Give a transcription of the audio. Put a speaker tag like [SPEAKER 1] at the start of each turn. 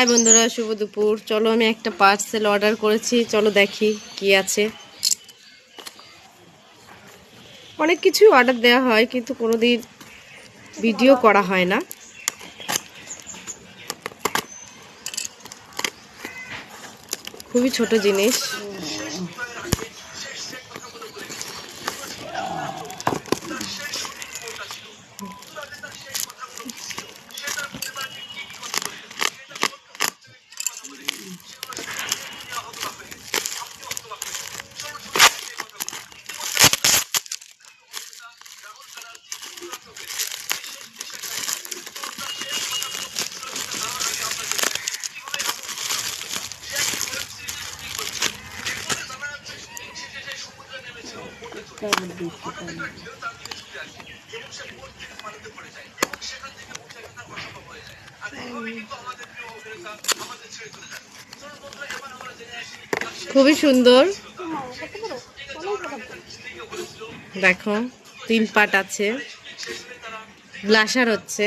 [SPEAKER 1] High বন্ধুরা, শুভ দুপুর। চলো আমি একটা পার্সেল অর্ডার করেছি, চলো দেখি কি আছে। অনেক কিছুই অর্ডার দেওয়া হয় কিন্তু কোনোদিন ভিডিও করা হয় না। খুবই ছোট জিনিস। খুবই সুন্দর, দেখো তিল পাট আছে, ব্লাশার হচ্ছে।